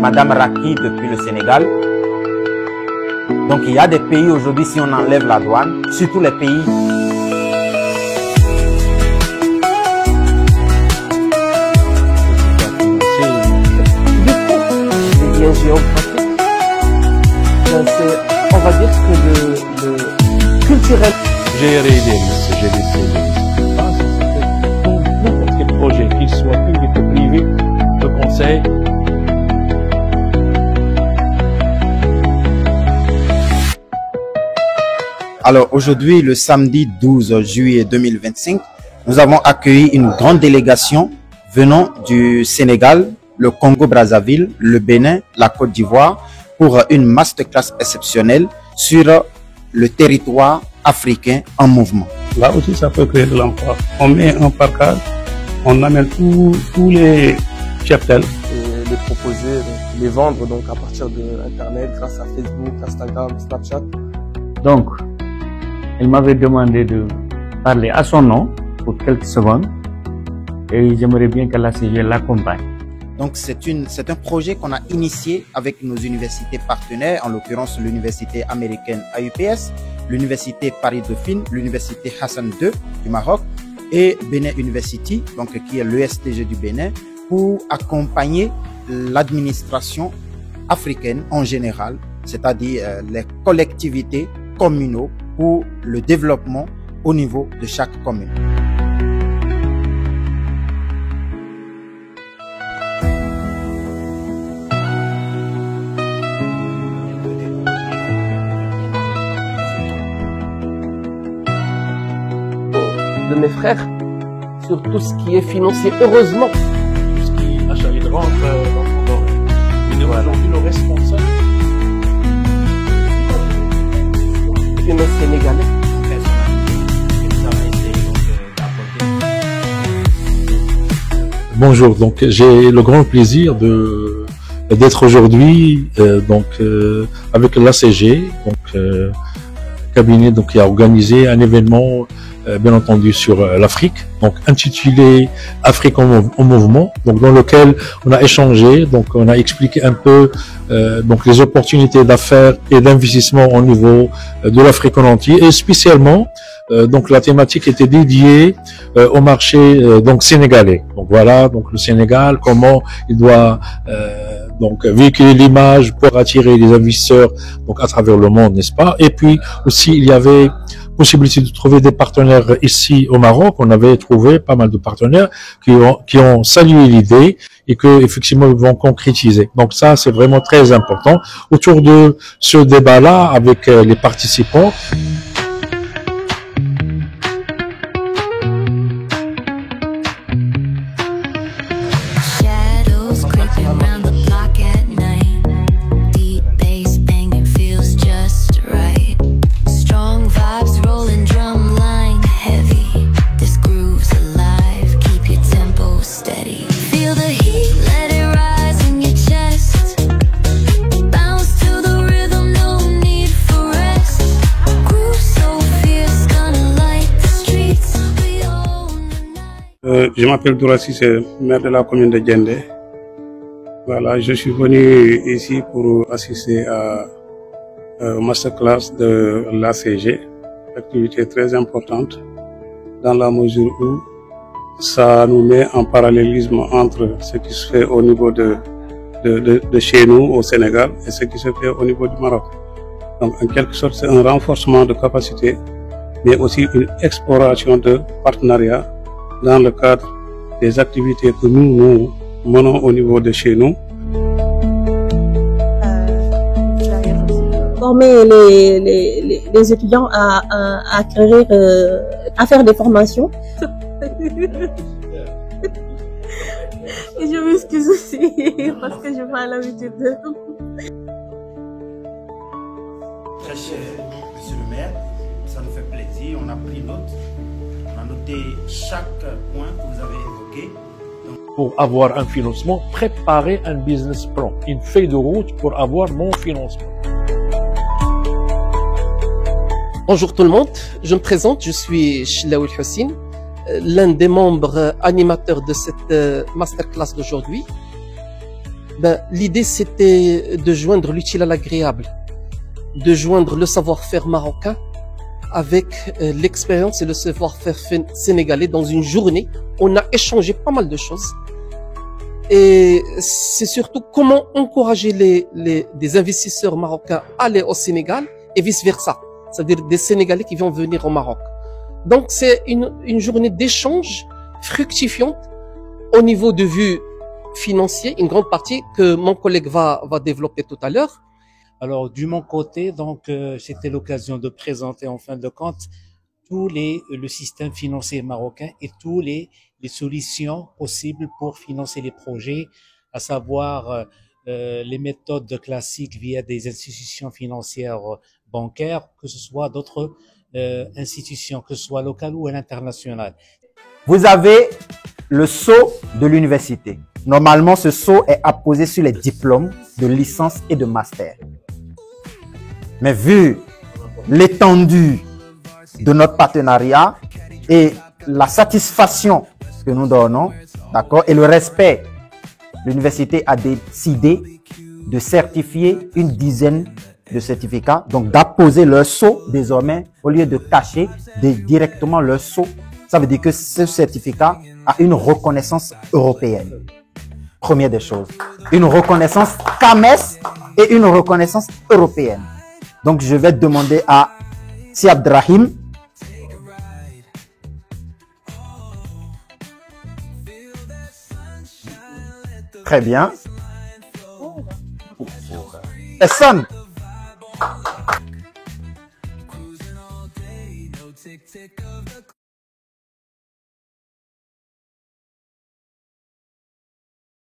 Madame Raki depuis le Sénégal. Donc il y a des pays aujourd'hui, si on enlève la douane, surtout les pays géographique. On va dire que le culturel. J'ai réalisé, j'ai laissé n'importe quel projet, qu'il soit public ou privé, le conseil. Alors aujourd'hui, le samedi 12 juillet 2025, nous avons accueilli une grande délégation venant du Sénégal, le Congo-Brazzaville, le Bénin, la Côte d'Ivoire pour une masterclass exceptionnelle sur le territoire africain en mouvement. Là aussi, ça peut créer de l'emploi. On met un parcage, on amène tous les cheptels. Et les proposer, les vendre donc à partir de Internet, grâce à Facebook, Instagram, Snapchat. Donc, il m'avait demandé de parler à son nom pour quelques secondes et j'aimerais bien que la CG l'accompagne. Donc c'est un projet qu'on a initié avec nos universités partenaires, en l'occurrence l'université américaine AUPS, l'université Paris-Dauphine, l'université Hassan II du Maroc et Benin University, donc qui est l'ESTG du Bénin, pour accompagner l'administration africaine en général, c'est-à-dire les collectivités communaux pour le développement au niveau de chaque commune. De mes frères, sur tout ce qui est financier, heureusement. Tout ce qui est achat, il rentre dans son oreille. Il est aujourd'hui le responsable. Et mes Sénégalais. Bonjour, donc j'ai le grand plaisir d'être aujourd'hui avec l'ACG, cabinet qui a organisé un événement bien entendu sur l'Afrique, donc intitulé Afrique en mouvement, donc dans lequel on a échangé, donc on a expliqué un peu les opportunités d'affaires et d'investissement au niveau de l'Afrique en entier, et spécialement donc la thématique était dédiée au marché sénégalais. Donc voilà, donc le Sénégal, comment il doit véhiculer l'image pour attirer les investisseurs à travers le monde, n'est-ce pas? Et puis aussi il y avait possibilité de trouver des partenaires ici au Maroc. On avait trouvé pas mal de partenaires qui ont salué l'idée et que effectivement ils vont concrétiser. Donc ça, c'est vraiment très important. Autour de ce débat-là, avec les participants, je m'appelle Dourassi, c'est maire de la commune de Diendé. Voilà, je suis venu ici pour assister à masterclass de l'ACG, activité très importante dans la mesure où ça nous met en parallélisme entre ce qui se fait au niveau de chez nous au Sénégal et ce qui se fait au niveau du Maroc. Donc en quelque sorte c'est un renforcement de capacité, mais aussi une exploration de partenariat dans le cadre des activités que nous menons au niveau de chez nous. Former les étudiants à acquérir, à faire des formations. Et je m'excuse aussi parce que je n'ai pas l'habitude de... Très cher monsieur le maire, ça nous fait plaisir, on a pris note, on a noté chaque point que vous avez évoqué. Pour avoir un financement, préparer un business plan, une feuille de route pour avoir mon financement. Bonjour tout le monde, je me présente, je suis Chlaoui Houssine, l'un des membres animateurs de cette masterclass d'aujourd'hui. L'idée, c'était de joindre l'utile à l'agréable, de joindre le savoir-faire marocain avec l'expérience et le savoir-faire sénégalais dans une journée. On a échangé pas mal de choses. Et c'est surtout comment encourager des investisseurs marocains à aller au Sénégal et vice-versa. C'est-à-dire des Sénégalais qui vont venir au Maroc. Donc c'est une journée d'échange fructifiante au niveau de vue financier, une grande partie que mon collègue va développer tout à l'heure. Alors, du mon côté, donc, c'était l'occasion de présenter en fin de compte le système financier marocain et les solutions possibles pour financer les projets, à savoir les méthodes classiques via des institutions financières bancaires, que ce soit d'autres institutions, que ce soit locales ou à l'international. Vous avez le sceau de l'université. Normalement, ce sceau est apposé sur les diplômes de licence et de master. Mais vu l'étendue de notre partenariat et la satisfaction que nous donnons, d'accord, et le respect, l'université a décidé de certifier une dizaine de certificats, donc d'apposer leur sceau désormais, au lieu de cacher directement leur sceau. Ça veut dire que ce certificat a une reconnaissance européenne. Première des choses. Une reconnaissance CAMES et une reconnaissance européenne. Donc, je vais demander à Si Abdrahim très bien. Personne.